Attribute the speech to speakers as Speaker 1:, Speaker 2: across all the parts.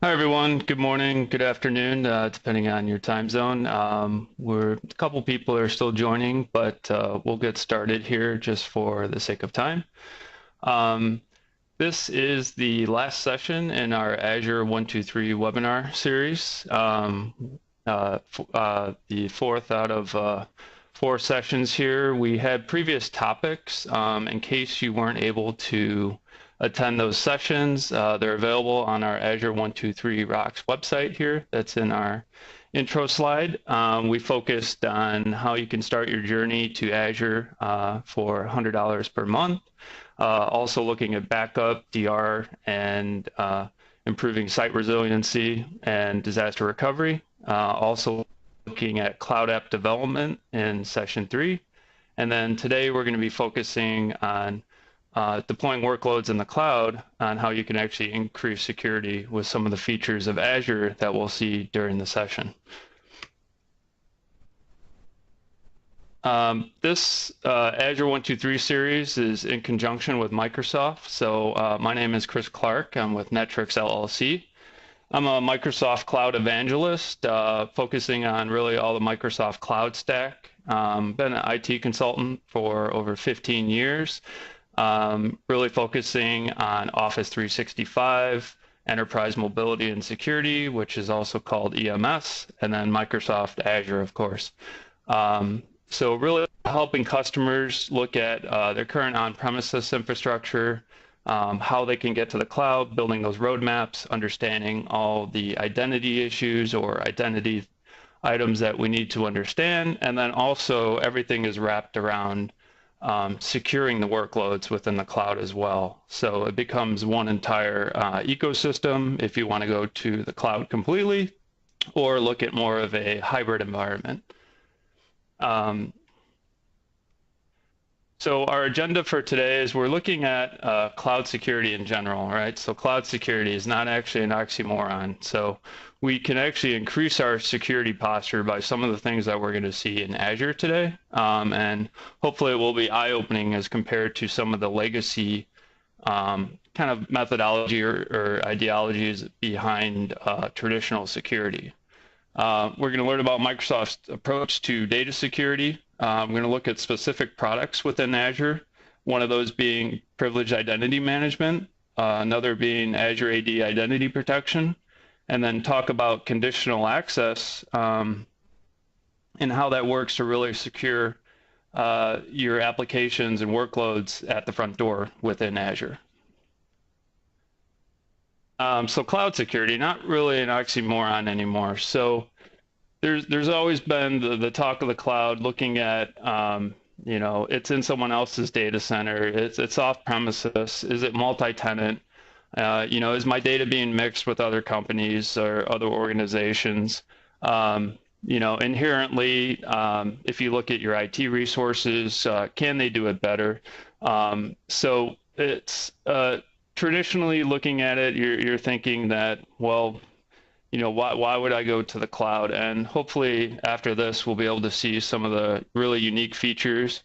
Speaker 1: Hi, everyone. Good morning, good afternoon, depending on your time zone. We're a couple people are still joining, but we'll get started here just for the sake of time. Um, this is the last session in our Azure 123 webinar series, the fourth out of four sessions here. We had previous topics in case you weren't able to attend those sessions. They're available on our Azure 123 Rocks website here. That's in our intro slide. We focused on how you can start your journey to Azure for $100 per month. Also looking at backup, DR, and improving site resiliency and disaster recovery. Also looking at cloud app development in session 3. And then today we're going to be focusing on deploying workloads in the cloud, on how you can actually increase security with some of the features of Azure that we'll see during the session. This Azure 123 series is in conjunction with Microsoft. So my name is Chris Clark. I'm with Netrix LLC. I'm a Microsoft cloud evangelist, focusing on really all the Microsoft cloud stack. Been an IT consultant for over 15 years, really focusing on Office 365, enterprise mobility and security, which is also called EMS, and then Microsoft Azure, of course. So really helping customers look at their current on-premises infrastructure, how they can get to the cloud, building those roadmaps, understanding all the identity issues or identity items that we need to understand, and then also everything is wrapped around securing the workloads within the cloud as well. So it becomes one entire ecosystem if you want to go to the cloud completely or look at more of a hybrid environment. So our agenda for today is we're looking at cloud security in general, right? So cloud security is not actually an oxymoron. So we can actually increase our security posture by some of the things that we're going to see in Azure today. And hopefully it will be eye-opening as compared to some of the legacy kind of methodology or ideologies behind traditional security. We're going to learn about Microsoft's approach to data security. We're going to look at specific products within Azure, one of those being privileged identity management, another being Azure AD identity protection, and then talk about conditional access and how that works to really secure your applications and workloads at the front door within Azure. So cloud security, not really an oxymoron anymore. So there's always been the talk of the cloud looking at, it's in someone else's data center, it's off premises, is it multi-tenant? Is my data being mixed with other companies or other organizations? Inherently, if you look at your IT resources, can they do it better? So it's traditionally looking at it, you're thinking that, well, why would I go to the cloud? And hopefully after this, we'll be able to see some of the really unique features,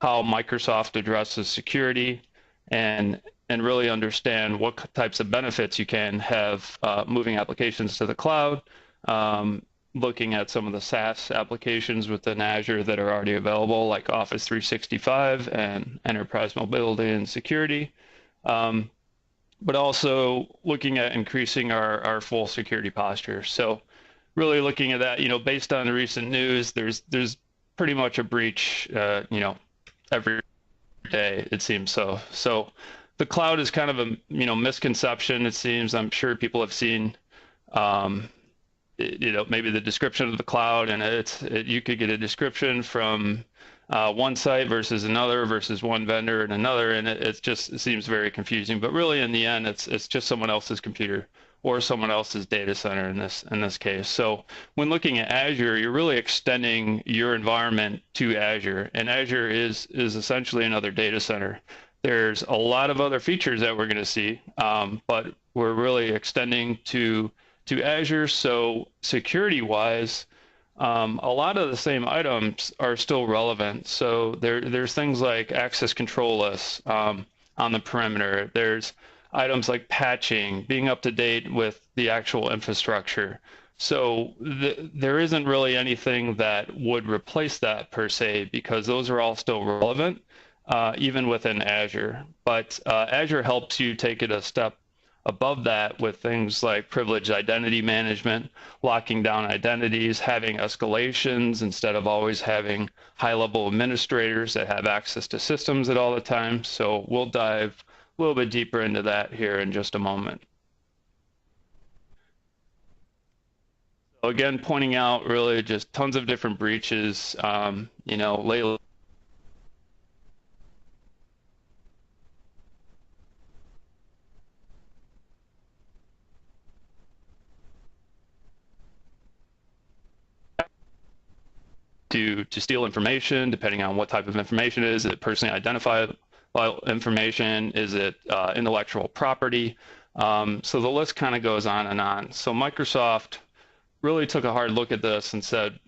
Speaker 1: how Microsoft addresses security, and really understand what types of benefits you can have moving applications to the cloud, looking at some of the SaaS applications within Azure that are already available, like Office 365 and enterprise mobility and security. But also looking at increasing our full security posture. So really looking at that, based on the recent news, there's pretty much a breach, every day, it seems so. So the cloud is kind of a, misconception, it seems. I'm sure people have seen, maybe the description of the cloud, and you could get a description from one site versus another versus one vendor and another, and it seems very confusing. But really, in the end, it's just someone else's computer or someone else's data center in this case. So when looking at Azure, you're really extending your environment to Azure, and Azure is essentially another data center. There's a lot of other features that we're going to see, but we're really extending to Azure. So security-wise, a lot of the same items are still relevant. So there's things like access control lists on the perimeter. There's items like patching, being up to date with the actual infrastructure. So there isn't really anything that would replace that per se, because those are all still relevant, even within Azure. But Azure helps you take it a step above that with things like privileged identity management, locking down identities, having escalations instead of always having high-level administrators that have access to systems at all the time. So we'll dive a little bit deeper into that here in just a moment. So again, pointing out really just tons of different breaches, lately. To steal information, depending on what type of information it is. Is it personally identifiable information? Is it intellectual property? So the list kind of goes on and on. So Microsoft really took a hard look at this and said,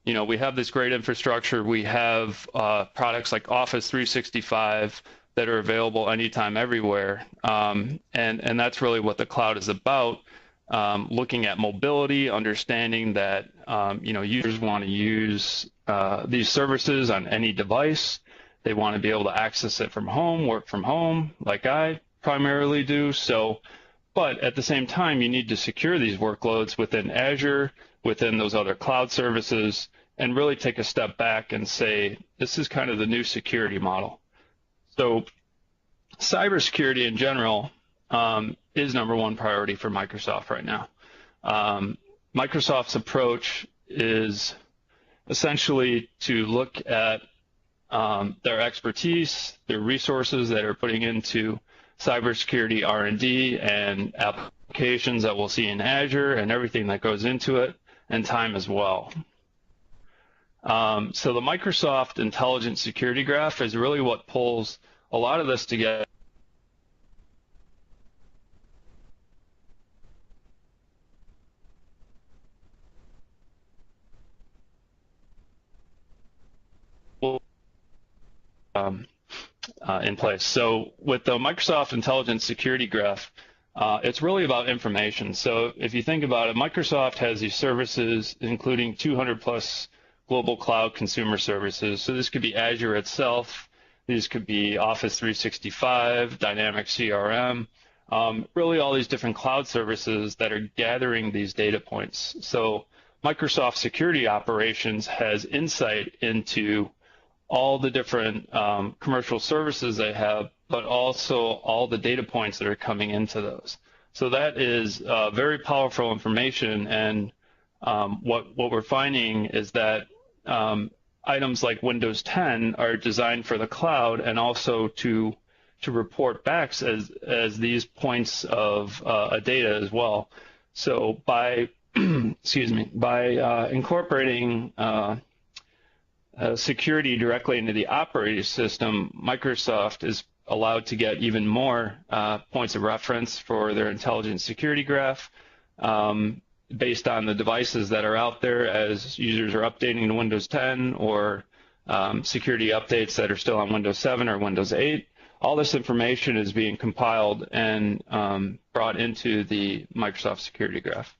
Speaker 1: we have this great infrastructure. We have products like Office 365 that are available anytime, everywhere. And that's really what the cloud is about. Looking at mobility, understanding that users want to use these services on any device. They want to be able to access it from home, work from home, like I primarily do. So, but at the same time, you need to secure these workloads within Azure, within those other cloud services, and really take a step back and say, this is kind of the new security model. So cybersecurity in general is #1 priority for Microsoft right now. Microsoft's approach is essentially to look at their expertise, their resources that are putting into cybersecurity R&D and applications that we'll see in Azure and everything that goes into it, and time as well. So the Microsoft Intelligent Security Graph is really what pulls a lot of this together. In place. So with the Microsoft Intelligent Security Graph, it's really about information. So if you think about it, Microsoft has these services, including 200 plus global cloud consumer services. So this could be Azure itself. These could be Office 365, Dynamics CRM, really all these different cloud services that are gathering these data points. So Microsoft Security Operations has insight into all the different commercial services they have, but also all the data points that are coming into those. So that is very powerful information, and what we're finding is that items like Windows 10 are designed for the cloud and also to report back as these points of data as well. So by incorporating security directly into the operating system, Microsoft is allowed to get even more points of reference for their intelligent security graph based on the devices that are out there as users are updating to Windows 10 or security updates that are still on Windows 7 or Windows 8. All this information is being compiled and brought into the Microsoft Security Graph.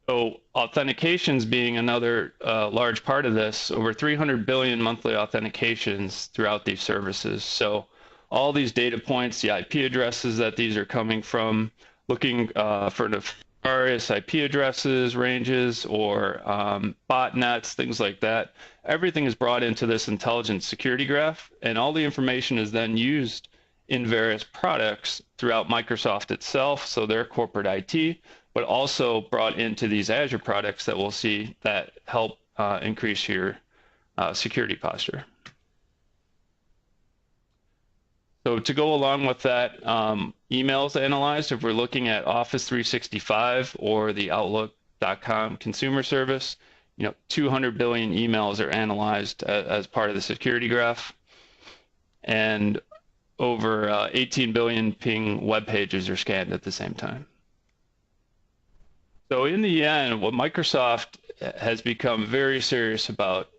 Speaker 1: So authentications being another large part of this, over 300 billion monthly authentications throughout these services. So all these data points, the IP addresses that these are coming from, looking for nefarious IP addresses, ranges, or botnets, things like that. Everything is brought into this intelligent security graph, and all the information is then used in various products throughout Microsoft itself, so their corporate IT, but also brought into these Azure products that we'll see that help increase your security posture. So to go along with that, emails analyzed, if we're looking at Office 365 or the Outlook.com consumer service, 200 billion emails are analyzed as part of the security graph, and over 18 billion ping web pages are scanned at the same time. So in the end, what Microsoft has become very serious about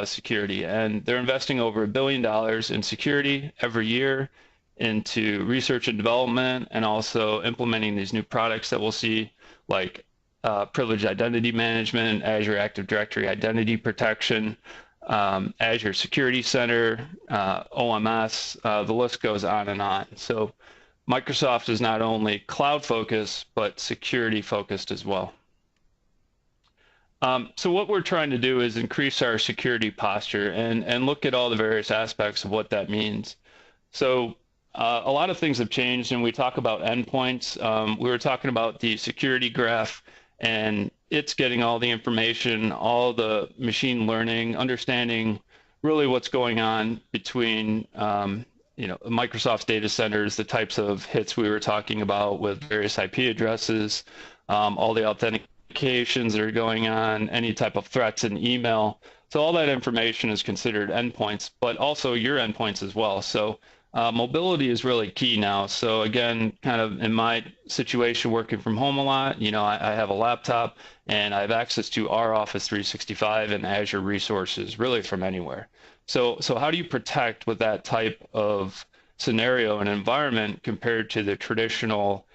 Speaker 1: security, and they're investing over $1 billion in security every year, into research and development, and also implementing these new products that we'll see, like privileged identity management, Azure Active Directory identity protection, Azure Security Center, OMS, the list goes on and on. So Microsoft is not only cloud focused, but security focused as well. So what we're trying to do is increase our security posture and look at all the various aspects of what that means. So a lot of things have changed, and we talk about endpoints. We were talking about the security graph, and it's getting all the information, all the machine learning, understanding really what's going on between Microsoft's data centers, the types of hits we were talking about with various IP addresses, all the authentications that are going on, any type of threats in email. So all that information is considered endpoints, but also your endpoints as well. So mobility is really key now. So again, kind of in my situation, working from home a lot, I have a laptop and I have access to our Office 365 and Azure resources really from anywhere. So how do you protect with that type of scenario and environment compared to the traditional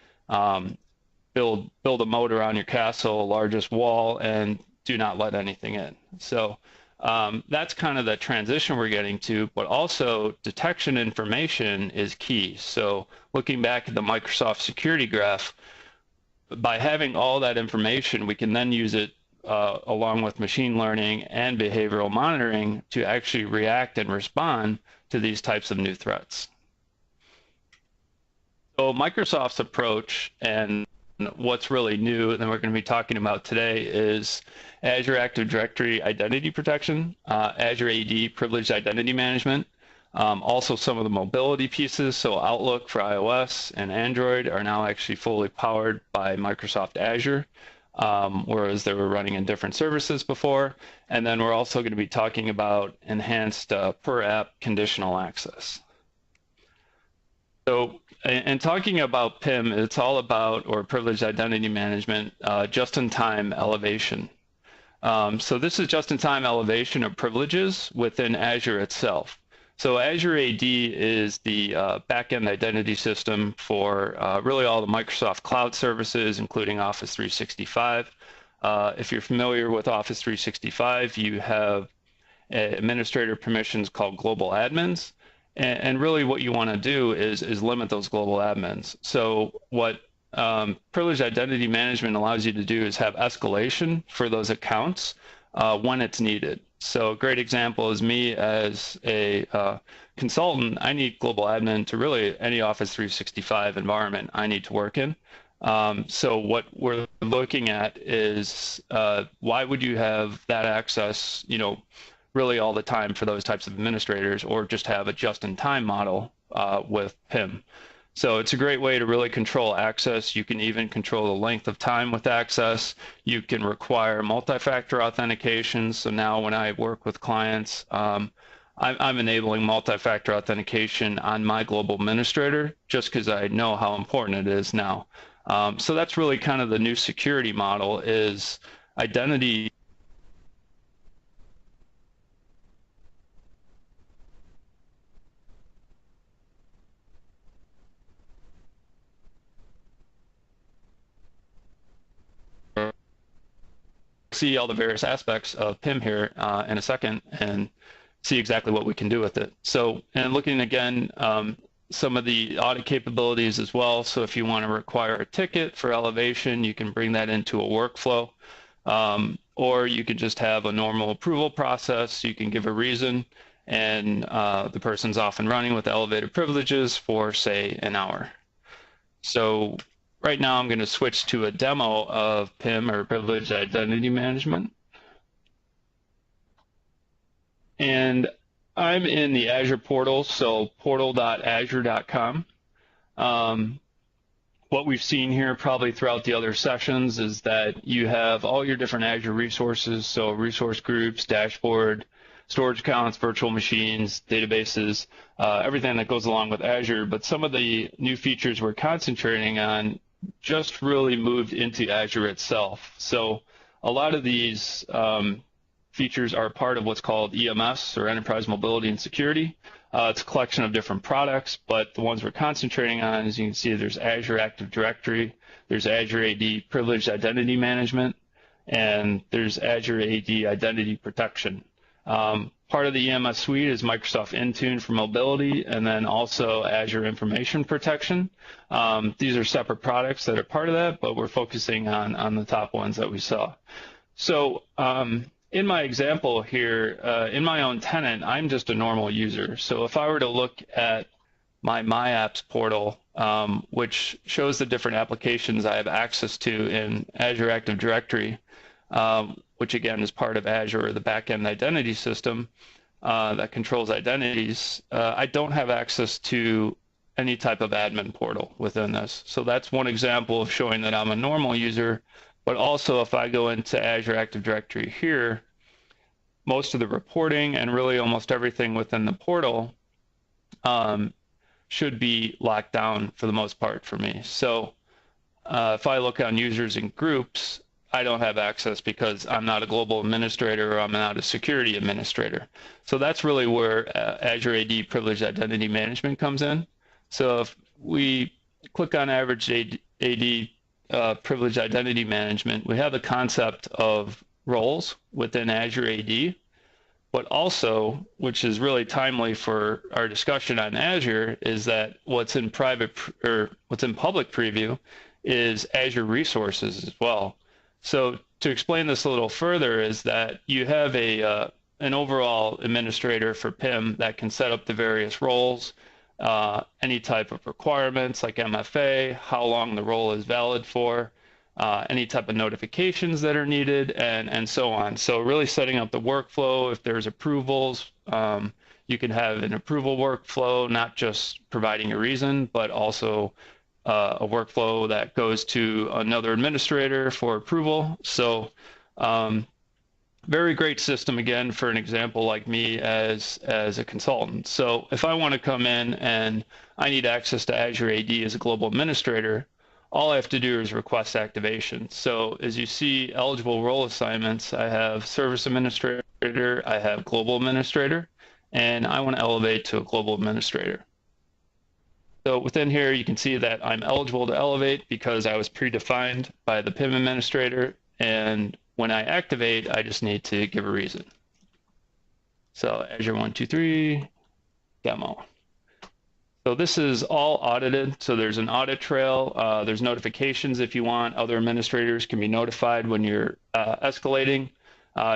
Speaker 1: build a moat around your castle, largest wall, and do not let anything in? So that's kind of the transition we're getting to, but also detection information is key. So looking back at the Microsoft security graph, by having all that information, we can then use it along with machine learning and behavioral monitoring to actually react and respond to these types of new threats. So Microsoft's approach and what's really new that we're going to be talking about today is Azure Active Directory Identity Protection, Azure AD Privileged Identity Management, also some of the mobility pieces. So Outlook for iOS and Android are now actually fully powered by Microsoft Azure, whereas they were running in different services before. And then we're also going to be talking about enhanced per app conditional access. So, and talking about PIM, it's all about, or privileged identity management, just-in-time elevation. So this is just-in-time elevation of privileges within Azure itself. So Azure AD is the back-end identity system for really all the Microsoft cloud services, including Office 365. If you're familiar with Office 365, you have administrator permissions called global admins. And really what you want to do is limit those global admins. So what privileged identity management allows you to do is have escalation for those accounts when it's needed. So a great example is me as a consultant. I need global admin to really any Office 365 environment I need to work in. So what we're looking at is why would you have that access, really all the time for those types of administrators, or just have a just-in-time model with PIM. So it's a great way to really control access. You can even control the length of time with access. You can require multi-factor authentication. So now when I work with clients, I'm enabling multi-factor authentication on my global administrator just because I know how important it is now. So that's really kind of the new security model is identity see all the various aspects of PIM here in a second and see exactly what we can do with it. So, and looking again, some of the audit capabilities as well. So if you want to require a ticket for elevation, you can bring that into a workflow, or you can just have a normal approval process. You can give a reason, and the person's off and running with elevated privileges for, say, an hour. So right now, I'm going to switch to a demo of PIM, or Privileged Identity Management. And I'm in the Azure portal, so portal.azure.com. What we've seen here probably throughout the other sessions is that you have all your different Azure resources, so resource groups, dashboard, storage accounts, virtual machines, databases, everything that goes along with Azure. But some of the new features we're concentrating on just really moved into Azure itself. So a lot of these features are part of what's called EMS, or Enterprise Mobility and Security. It's a collection of different products, but the ones we're concentrating on, as you can see, there's Azure Active Directory, there's Azure AD Privileged Identity Management, and there's Azure AD Identity Protection. Part of the EMS suite is Microsoft Intune for mobility, and then also Azure Information Protection. These are separate products that are part of that, but we're focusing on the top ones that we saw. So in my example here, in my own tenant, I'm just a normal user. So if I were to look at my Apps portal, which shows the different applications I have access to in Azure Active Directory, which again is part of Azure, the backend identity system that controls identities, I don't have access to any type of admin portal within this. So that's one example of showing that I'm a normal user. But also, if I go into Azure Active Directory here, most of the reporting and really almost everything within the portal should be locked down for the most part for me. So if I look on users and groups, I don't have access because I'm not a global administrator or I'm not a security administrator. So that's really where Azure AD Privileged Identity Management comes in. So if we click on Average AD Privileged Identity Management, we have the concept of roles within Azure AD, but also, which is really timely for our discussion on Azure, is that what's in public preview is Azure resources as well. So to explain this a little further is that you have an overall administrator for PIM that can set up the various roles, any type of requirements like MFA, how long the role is valid for, any type of notifications that are needed, and so on. So really setting up the workflow. If there's approvals, you can have an approval workflow, not just providing a reason, but also a workflow that goes to another administrator for approval. So very great system, again, for an example like me as a consultant. So if I want to come in and I need access to Azure AD as a global administrator, all I have to do is request activation. So as you see, eligible role assignments, I have service administrator, I have global administrator, and I want to elevate to a global administrator. So within here, you can see that I'm eligible to elevate because I was predefined by the PIM administrator, and when I activate, I just need to give a reason. So Azure 123 demo. So this is all audited. So there's an audit trail. There's notifications if you want. Other administrators can be notified when you're escalating.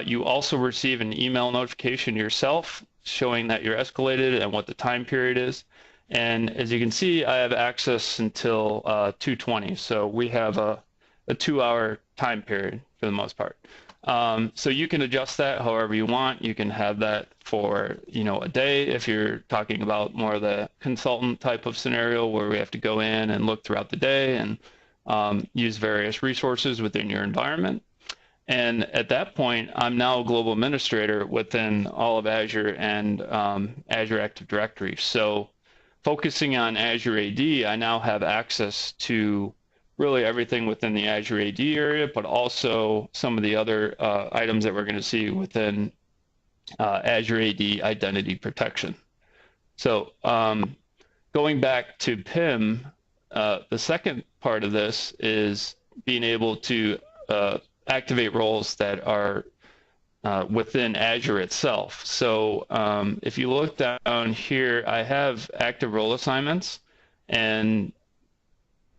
Speaker 1: You also receive an email notification yourself showing that you're escalated and what the time period is. And as you can see, I have access until 2:20. So we have a 2-hour time period for the most part. So you can adjust that however you want. You can have that for, a day if you're talking about more of the consultant type of scenario where we have to go in and look throughout the day and use various resources within your environment. And at that point, I'm now a global administrator within all of Azure and Azure Active Directory. So focusing on Azure AD, I now have access to really everything within the Azure AD area, but also some of the other items that we're going to see within Azure AD Identity Protection. So going back to PIM, the second part of this is being able to activate roles that are within Azure itself. So if you look down here, I have active role assignments, and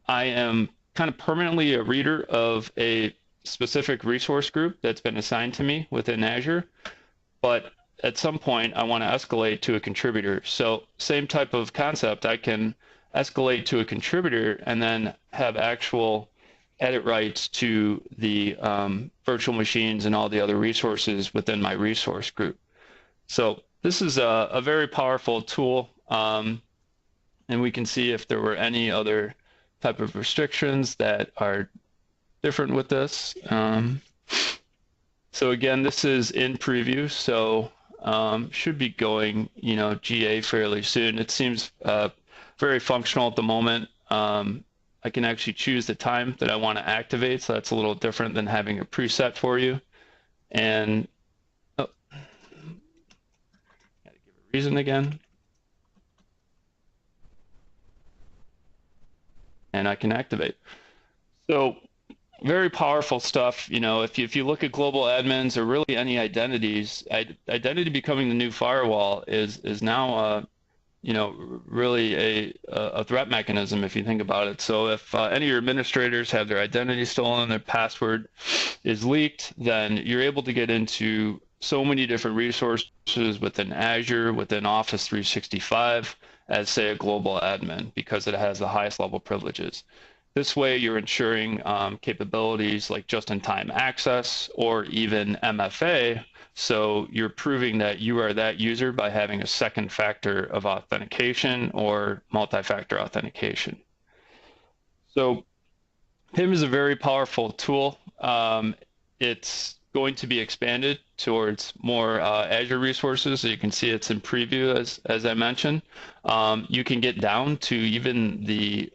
Speaker 1: I am kind of permanently a reader of a specific resource group that's been assigned to me within Azure. But at some point, I want to escalate to a contributor. So same type of concept, I can escalate to a contributor and then have actual edit rights to the virtual machines and all the other resources within my resource group. So this is a very powerful tool, and we can see if there were any other type of restrictions that are different with this. So again, this is in preview, so should be going, GA fairly soon. It seems very functional at the moment. I can actually choose the time that I want to activate, so that's a little different than having a preset for you. And gotta give a reason again. and I can activate. So very powerful stuff. You know, if you look at global admins or really any identities, identity becoming the new firewall is now you know, really a threat mechanism if you think about it. So if any of your administrators have their identity stolen, their password is leaked, then you're able to get into so many different resources within Azure, within Office 365, as say a global admin, because it has the highest level privileges. This way, you're ensuring capabilities like just-in-time access or even MFA. So you're proving that you are that user by having a second factor of authentication or multi-factor authentication. So PIM is a very powerful tool. It's going to be expanded towards more Azure resources. So you can see it's in preview, as I mentioned. You can get down to even the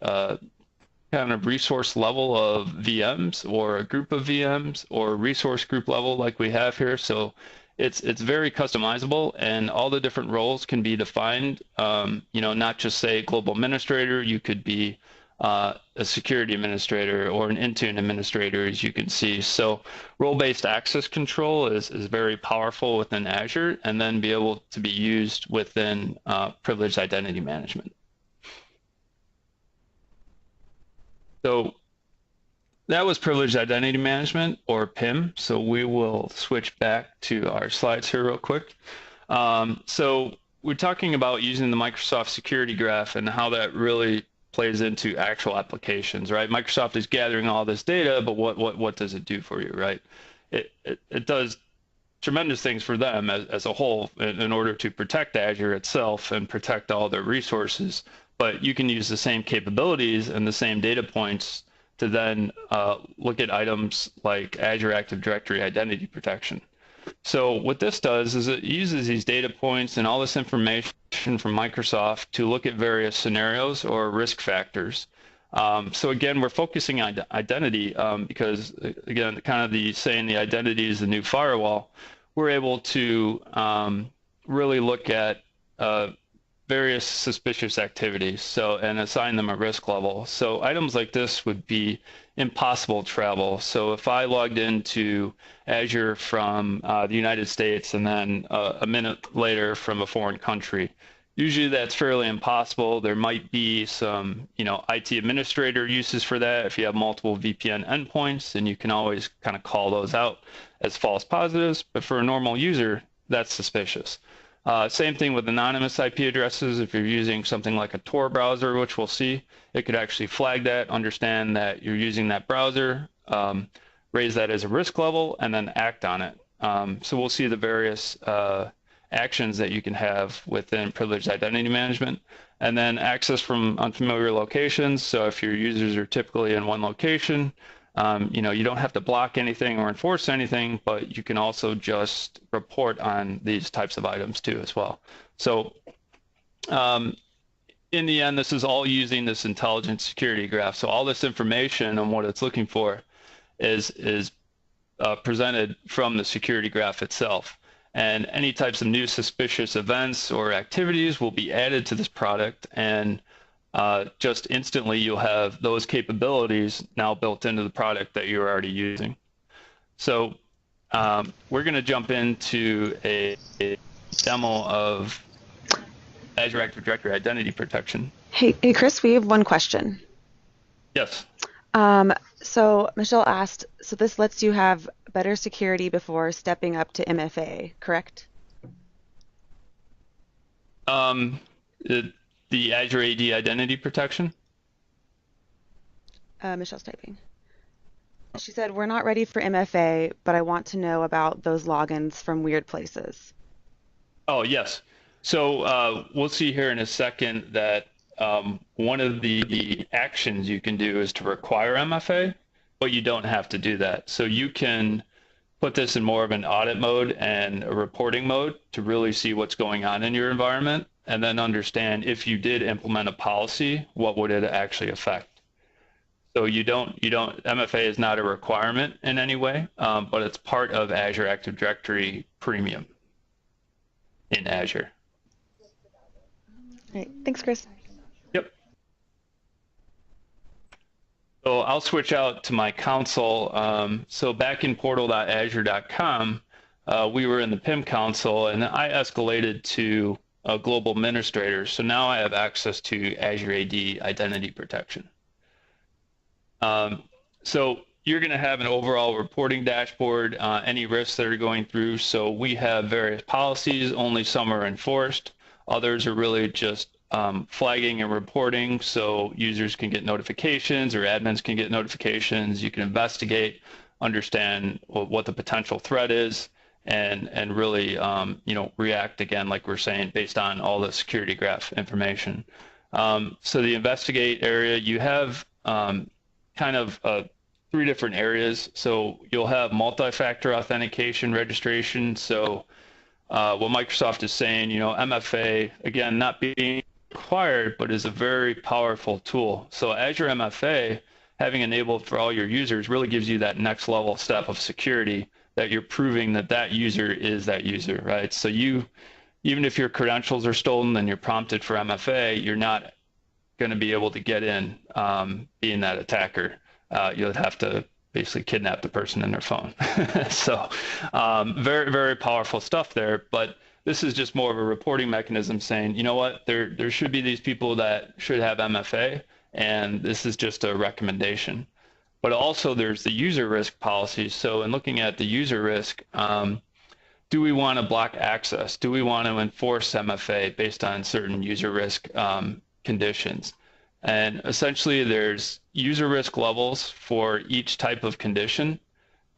Speaker 1: kind of resource level of VMs or a group of VMs or resource group level like we have here. So it's very customizable, and all the different roles can be defined. You know, not just say global administrator. You could be a security administrator or an Intune administrator, as you can see. So role-based access control is very powerful within Azure, and then be able to be used within privileged identity management. So that was privileged identity management, or PIM. So we will switch back to our slides here real quick. So we're talking about using the Microsoft Security Graph and how that really plays into actual applications, right? Microsoft is gathering all this data, but what does it do for you, right? It does tremendous things for them as a whole in order to protect Azure itself and protect all their resources. But you can use the same capabilities and the same data points to then look at items like Azure Active Directory identity protection. So what this does is it uses these data points and all this information from Microsoft to look at various scenarios or risk factors. So again, we're focusing on identity because, again, kind of the saying the identity is the new firewall. We're able to really look at various suspicious activies, and assign them a risk level. So items like this would be impossible travel. So if I logged into Azure from the United States and then a minute later from a foreign country, usually that's fairly impossible. There might be some, you know, IT administrator uses for that. If you have multiple VPN endpoints, then you can always kind of call those out as false positives. But for a normal user, that's suspicious. Same thing with anonymous IP addresses. If you're using something like a Tor browser, which we'll see, it could actually flag that, understand that you're using that browser, raise that as a risk level, and then act on it. So we'll see the various actions that you can have within privileged identity management. And then access from unfamiliar locations. So if your users are typically in one location, you know, you don't have to block anything or enforce anything, but you can also just report on these types of items too as well. So in the end, this is all using this intelligent security graph. So all this information and what it's looking for is presented from the security graph itself. And any types of new suspicious events or activities will be added to this product, and just instantly you'll have those capabilities now built into the product that you're already using. So we're going to jump into a demo of Azure Active Directory Identity Protection.
Speaker 2: Hey, Chris, we have one question.
Speaker 1: Yes.
Speaker 2: So Michelle asked, so this lets you have better security before stepping up to MFA, correct?
Speaker 1: The Azure AD Identity Protection?
Speaker 2: Michelle's typing. She said, we're not ready for MFA, but I want to know about those logins from weird places.
Speaker 1: Oh, yes. So we'll see here in a second that one of the actions you can do is to require MFA, but you don't have to do that. So you can put this in more of an audit mode and a reporting mode to really see what's going on in your environment, and then understand if you did implement a policy, what would it actually affect. So MFA is not a requirement in any way, but it's part of Azure Active Directory Premium in Azure.
Speaker 2: All right, thanks, Chris.
Speaker 1: Yep. So I'll switch out to my console. So back in portal.azure.com, we were in the PIM console, and I escalated to a global administrator. So now I have access to Azure AD identity protection. Um, so you're going to have an overall reporting dashboard, any risks that are going through. So we have various policies, only some are enforced. Others are really just flagging and reporting, so users can get notifications or admins can get notifications. You can investigate, understand what the potential threat is, and really react again, like we're saying, based on all the security graph information. So the investigate area, you have kind of three different areas. So you'll have multi-factor authentication registration. So what Microsoft is saying, MFA, again, not being required, but is a very powerful tool. So Azure MFA, having enabled for all your users, really gives you that next level step of security that you're proving that that user is that user, right? So even if your credentials are stolen and you're prompted for MFA, you're not going to be able to get in being that attacker. You'll have to basically kidnap the person in their phone. So very, very powerful stuff there. But this is just more of a reporting mechanism saying, you know what, there should be these people that should have MFA, and this is just a recommendation. But also there's the user risk policies. So in looking at the user risk, do we want to block access? Do we want to enforce MFA based on certain user risk conditions? And essentially there's user risk levels for each type of condition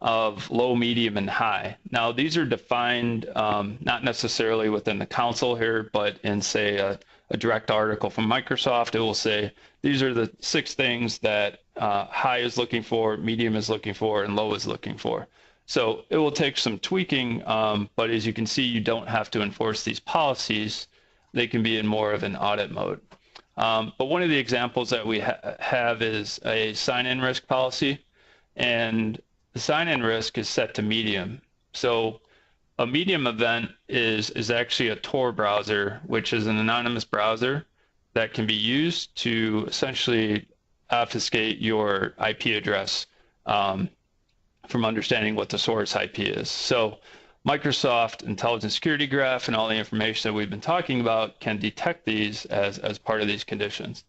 Speaker 1: of low, medium, and high. Now these are defined not necessarily within the console here, but in say a direct article from Microsoft, it will say these are the 6 things that high is looking for, medium is looking for, and low is looking for. So it will take some tweaking, but as you can see, you don't have to enforce these policies. They can be in more of an audit mode. But one of the examples that we have is a sign-in risk policy, and the sign-in risk is set to medium. So a medium event is actually a Tor browser, which is an anonymous browser that can be used to essentially obfuscate your IP address from understanding what the source IP is. So Microsoft Intelligent Security Graph and all the information that we've been talking about can detect these as part of these conditions.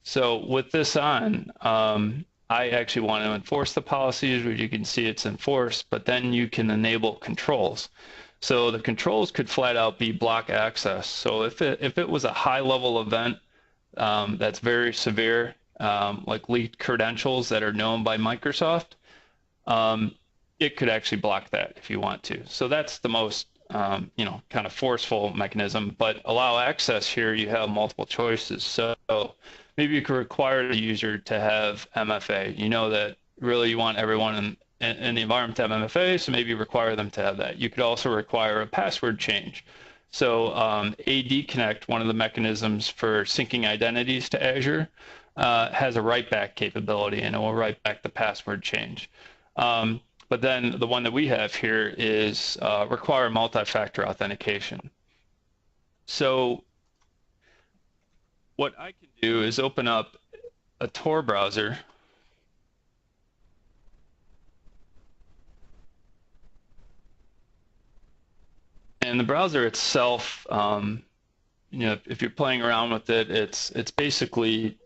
Speaker 1: So with this on, I actually want to enforce the policies, where you can see it's enforced, but then you can enable controls. So the controls could flat out be block access. So if it was a high level event that's very severe, like leaked credentials that are known by Microsoft, it could actually block that if you want to. So that's the most kind of forceful mechanism. But allow access here, you have multiple choices. So maybe you could require the user to have MFA. You know that really you want everyone in the environment to have MFA, so maybe require them to have that. You could also require a password change. So AD Connect, one of the mechanisms for syncing identities to Azure, has a write back capability, and it will write back the password change. But then the one that we have here is require multi-factor authentication. So what I can do is open up a Tor browser. And the browser itself, if you're playing around with it, it's basically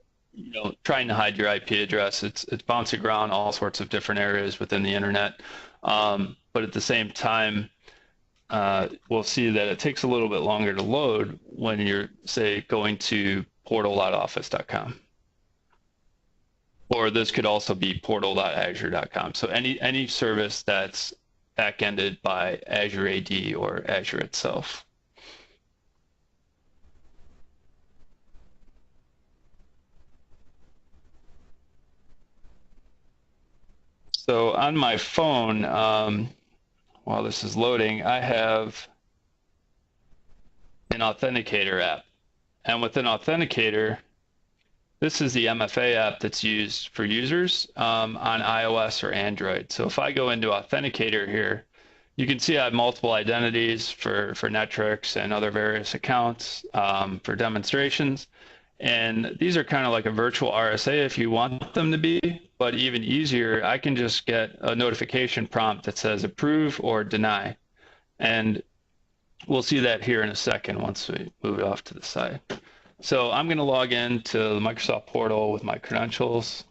Speaker 1: trying to hide your IP address. It's bouncing around all sorts of different areas within the internet. But at the same time, we'll see that it takes a little bit longer to load when you're, say, going to portal.office.com. Or this could also be portal.azure.com. So any service that's backended by Azure AD or Azure itself. So on my phone, while this is loading, I have an Authenticator app. And with an Authenticator, this is the MFA app that's used for users on iOS or Android. So if I go into Authenticator here, you can see I have multiple identities for Netrix and other various accounts for demonstrations. And these are kind of like a virtual RSA if you want them to be, but even easier, I can just get a notification prompt that says approve or deny. And we'll see that here in a second once we move it off to the side. So I'm going to log in to the Microsoft portal with my credentials.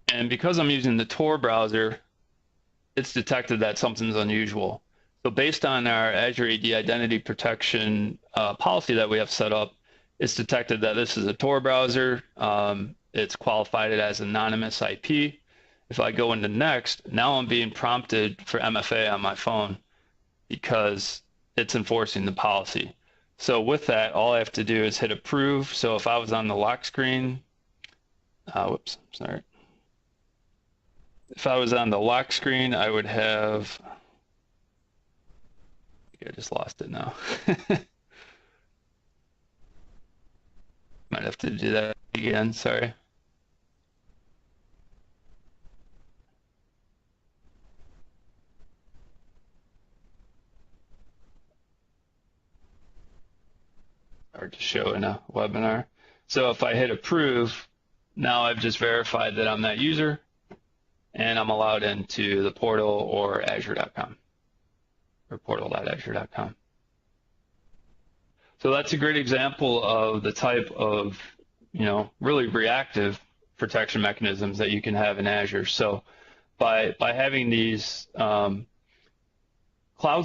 Speaker 1: And because I'm using the Tor browser, it's detected that something's unusual. So based on our Azure AD identity protection policy that we have set up, it's detected that this is a Tor browser. It's qualified it as anonymous IP. If I go into next, now I'm being prompted for MFA on my phone because it's enforcing the policy. So with that, all I have to do is hit approve. So if I was on the lock screen, whoops, sorry. If I was on the lock screen, I would have, I just lost it now. Might have to do that again, sorry. Hard to show in a webinar. So if I hit approve, now I've just verified that I'm that user, and I'm allowed into the portal or azure.com, or portal.azure.com. So that's a great example of the type of, really reactive protection mechanisms that you can have in Azure. So by having these cloud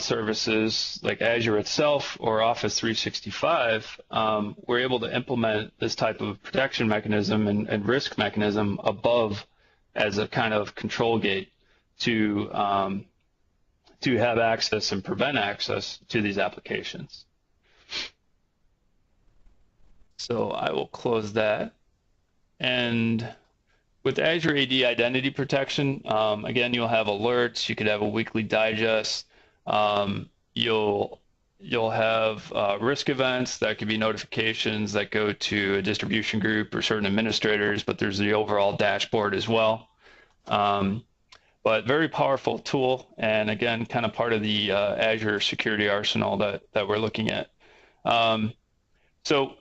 Speaker 1: services like Azure itself or Office 365, we're able to implement this type of protection mechanism and risk mechanism above as a kind of control gate to have access and prevent access to these applications. So I will close that. And with Azure AD Identity Protection, again, you'll have alerts. You could have a weekly digest. You'll have risk events that could be notifications that go to a distribution group or certain administrators, but there's the overall dashboard as well. But very powerful tool, and again, kind of part of the Azure security arsenal that we're looking at. So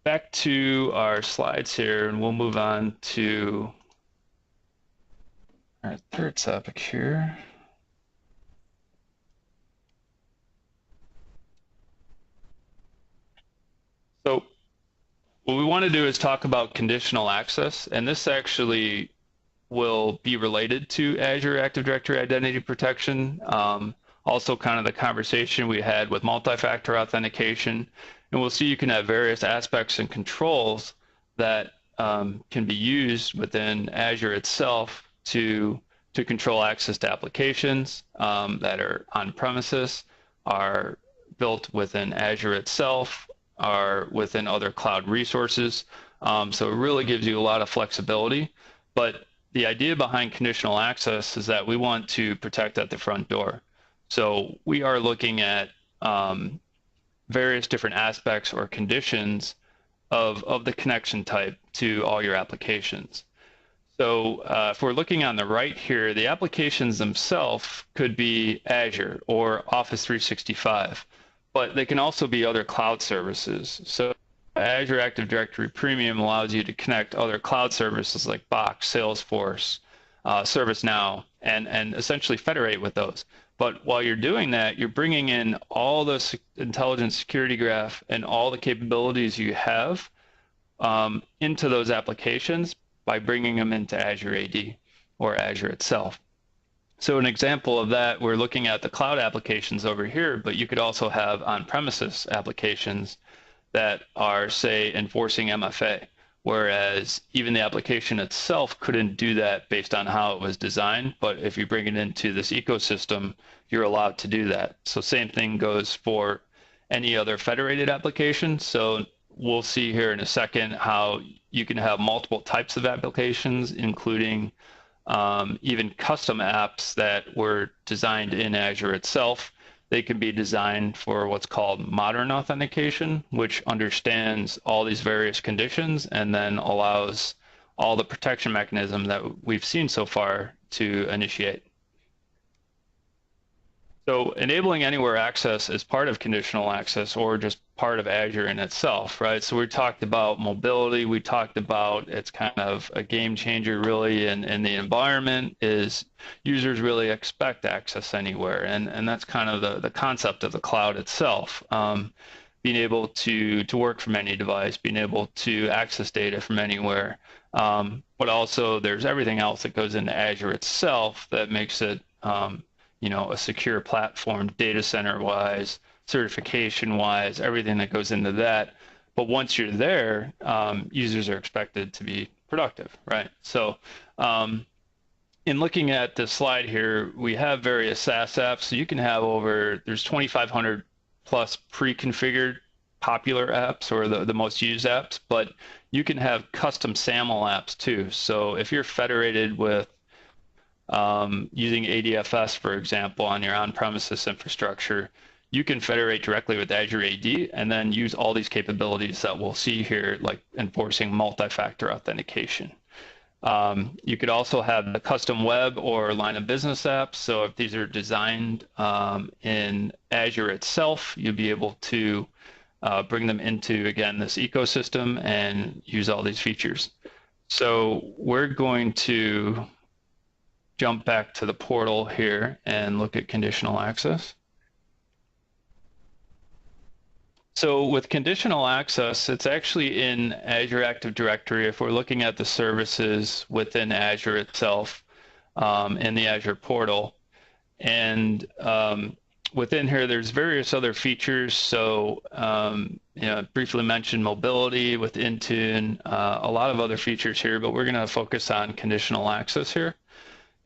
Speaker 1: back to our slides here, and we'll move on to our third topic here. So what we want to do is talk about conditional access, and this actually will be related to Azure Active Directory Identity Protection. Also kind of the conversation we had with multi-factor authentication. And we'll see you can have various aspects and controls that can be used within Azure itself to control access to applications that are on premises, are built within Azure itself, are within other cloud resources. So it really gives you a lot of flexibility. But the idea behind conditional access is that we want to protect at the front door. So we are looking at various different aspects or conditions of the connection type to all your applications. So if we're looking on the right here, the applications themselves could be Azure or Office 365, but they can also be other cloud services. So Azure Active Directory Premium allows you to connect other cloud services like Box, Salesforce, ServiceNow, and essentially federate with those. But while you're doing that, you're bringing in all the intelligent security graph and all the capabilities you have into those applications by bringing them into Azure AD or Azure itself. So an example of that, we're looking at the cloud applications over here, but you could also have on-premises applications that are, say, enforcing MFA, whereas even the application itself couldn't do that based on how it was designed. But if you bring it into this ecosystem, you're allowed to do that. So same thing goes for any other federated application. So we'll see here in a second how you can have multiple types of applications, including even custom apps that were designed in Azure itself. They can be designed for what's called modern authentication, which understands all these various conditions and then allows all the protection mechanism that we've seen so far to initiate. So enabling anywhere access is part of conditional access or just part of Azure in itself, right? So we talked about mobility. We talked about it's kind of a game changer really in the environment is users really expect access anywhere. And that's kind of the concept of the cloud itself. Being able to work from any device, being able to access data from anywhere. But also there's everything else that goes into Azure itself that makes it a secure platform, data center wise, certification wise, everything that goes into that. But once you're there, users are expected to be productive, right? So in looking at this slide here, we have various SaaS apps. So you can have there's 2,500 plus pre-configured popular apps or the most used apps, but you can have custom SAML apps too. So if you're federated with using ADFS, for example, on your on-premises infrastructure, you can federate directly with Azure AD and then use all these capabilities that we'll see here, like enforcing multi-factor authentication. You could also have the custom web or line of business apps. So if these are designed in Azure itself, you'll be able to bring them into, again, this ecosystem and use all these features. So we're going to jump back to the portal here and look at conditional access. So with conditional access, it's actually in Azure Active Directory. If we're looking at the services within Azure itself, in the Azure portal, and within here, there's various other features. So, briefly mentioned mobility with Intune, a lot of other features here, but we're going to focus on conditional access here.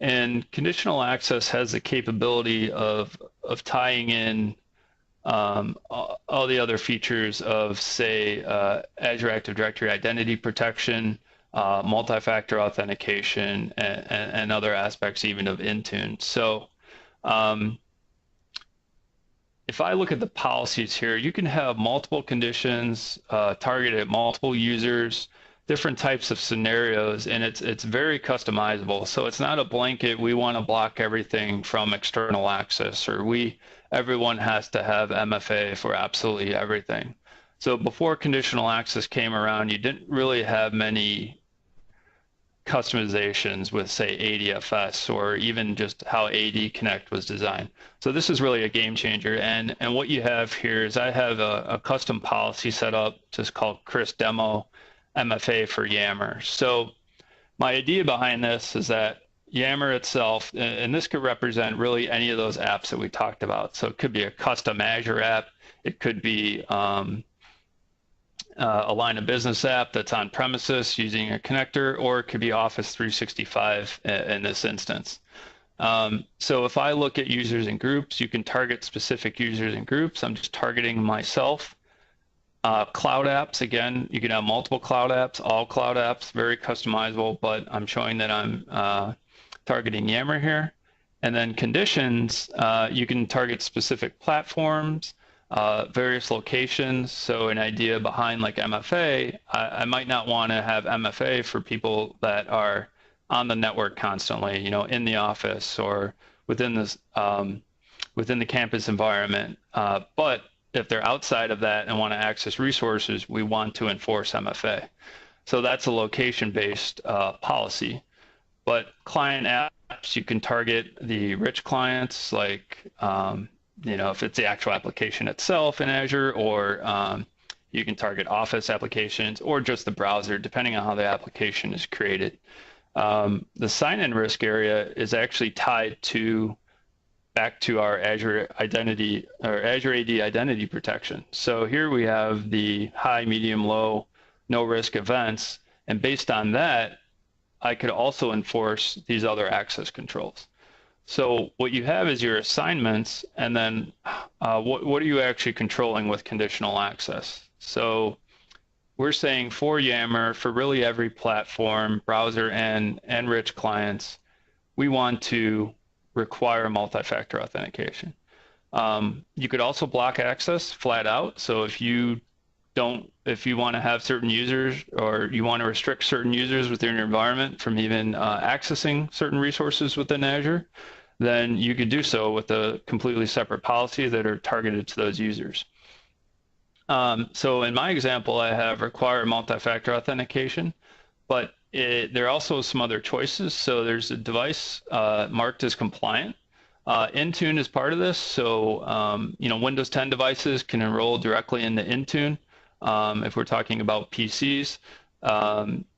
Speaker 1: And conditional access has the capability of tying in all the other features of, say, Azure Active Directory identity protection, multi-factor authentication, and other aspects even of Intune. So if I look at the policies here, you can have multiple conditions targeted at multiple users, different types of scenarios, and it's very customizable. So it's not a blanket, we want to block everything from external access, or everyone has to have MFA for absolutely everything. So before conditional access came around, you didn't really have many customizations with, say, ADFS or even just how AD Connect was designed. So this is really a game changer. And what you have here is I have a custom policy set up just called PIM Demo MFA for Yammer. So my idea behind this is that Yammer itself, and this could represent really any of those apps that we talked about. So it could be a custom Azure app. It could be a line of business app that's on premises using a connector, or it could be Office 365 in this instance. So if I look at users and groups, you can target specific users and groups. I'm just targeting myself. Cloud apps, again, you can have multiple cloud apps, all cloud apps, very customizable, but I'm showing that I'm targeting Yammer here. And then conditions, you can target specific platforms, various locations. So an idea behind like MFA, I might not want to have MFA for people that are on the network constantly, in the office or within this within the campus environment. But if they're outside of that and want to access resources, we want to enforce MFA. So that's a location-based policy. But client apps, you can target the rich clients, like if it's the actual application itself in Azure, or you can target Office applications or just the browser, depending on how the application is created. The sign-in risk area is actually tied back to our Azure identity or Azure AD identity protection. So here we have the high, medium, low, no risk events, and based on that, I could also enforce these other access controls. So what you have is your assignments, and then what are you actually controlling with conditional access? So we're saying for Yammer, for really every platform, browser and rich clients, we want to require multi-factor authentication. You could also block access flat out. So if you want to have certain users, or you want to restrict certain users within your environment from even accessing certain resources within Azure, then you could do so with a completely separate policy that are targeted to those users. So in my example, I have require multi-factor authentication, but there are also some other choices. So there's a device marked as compliant. Intune is part of this. So, Windows 10 devices can enroll directly into Intune. If we're talking about PCs,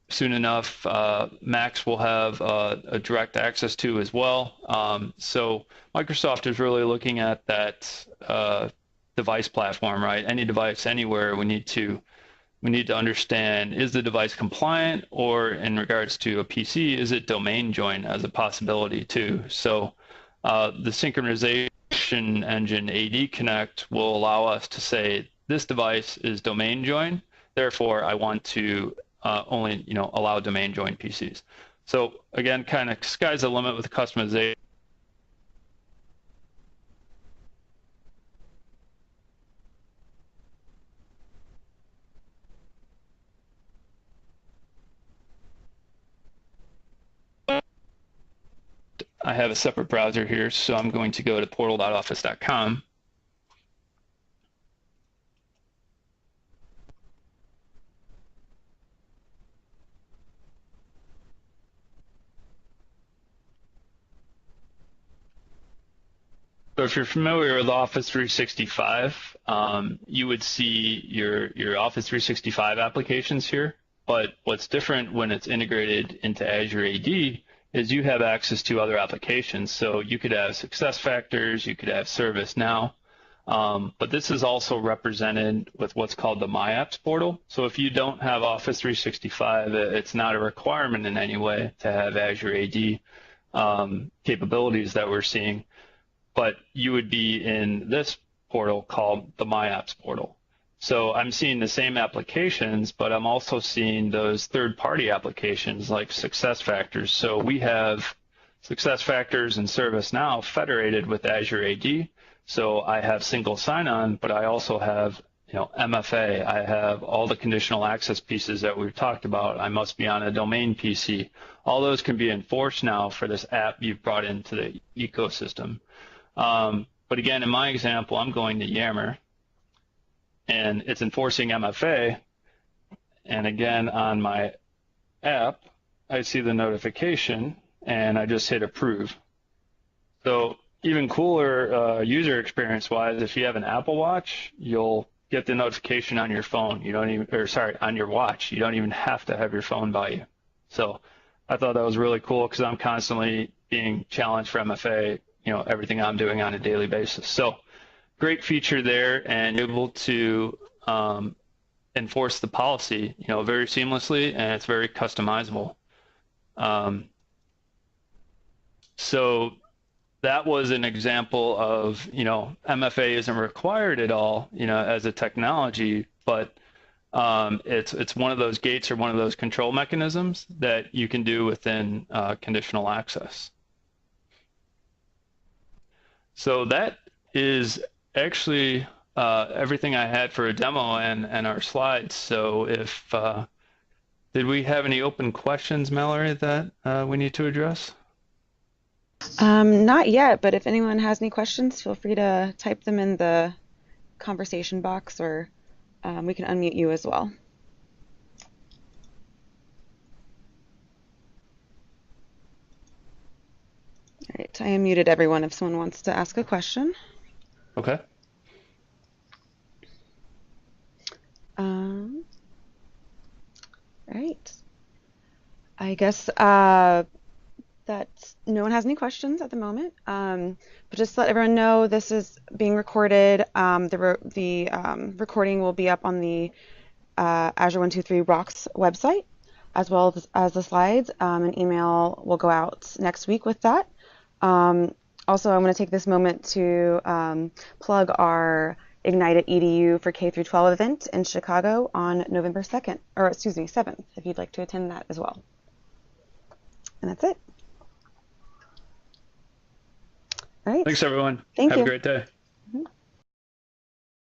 Speaker 1: soon enough, Macs will have a direct access to as well. So Microsoft is really looking at that device platform, right? Any device, anywhere. We need to understand, is the device compliant, or in regards to a PC, is it domain joined as a possibility too? So the synchronization engine AD Connect will allow us to say this device is domain joined, therefore I want to only allow domain joined PCs. So again, kind of sky's the limit with the customization. I have a separate browser here, so I'm going to go to portal.office.com. So if you're familiar with Office 365, you would see your Office 365 applications here. But what's different when it's integrated into Azure AD is you have access to other applications. So you could have SuccessFactors, you could have ServiceNow, but this is also represented with what's called the My Apps portal. So if you don't have Office 365, it's not a requirement in any way to have Azure AD capabilities that we're seeing, but you would be in this portal called the My Apps portal. So I'm seeing the same applications, but I'm also seeing those third-party applications like SuccessFactors. So we have SuccessFactors and ServiceNow federated with Azure AD. So I have single sign-on, but I also have MFA. I have all the conditional access pieces that we've talked about. I must be on a domain PC. All those can be enforced now for this app you've brought into the ecosystem. But again, in my example, I'm going to Yammer, and it's enforcing MFA. And again, on my app, I see the notification, and I just hit approve. So even cooler user experience-wise, if you have an Apple Watch, you'll get the notification on your phone. You don't even, on your watch. You don't even have to have your phone by you. So I thought that was really cool because I'm constantly being challenged for MFA, everything I'm doing on a daily basis. So great feature there, and able to enforce the policy, very seamlessly, and it's very customizable. So that was an example of, MFA isn't required at all, as a technology, but it's one of those gates or one of those control mechanisms that you can do within conditional access. So that is actually everything I had for a demo and our slides. So if did we have any open questions, Mallory, that we need to address?
Speaker 2: Not yet, but if anyone has any questions, feel free to type them in the conversation box, or we can unmute you as well. All right, I unmuted everyone if someone wants to ask a question.
Speaker 1: Okay.
Speaker 2: Right. I guess that no one has any questions at the moment. But just to let everyone know, this is being recorded. The recording will be up on the Azure 123 Rocks website, as well as the slides. An email will go out next week with that. Also, I want to take this moment to plug our Ignite at EDU for K through 12 event in Chicago on November 2nd, or excuse me, 7th, if you'd like to attend that as well. And that's it. All right.
Speaker 1: Thanks, everyone.
Speaker 2: Thank
Speaker 1: Have
Speaker 2: you.
Speaker 1: a great day.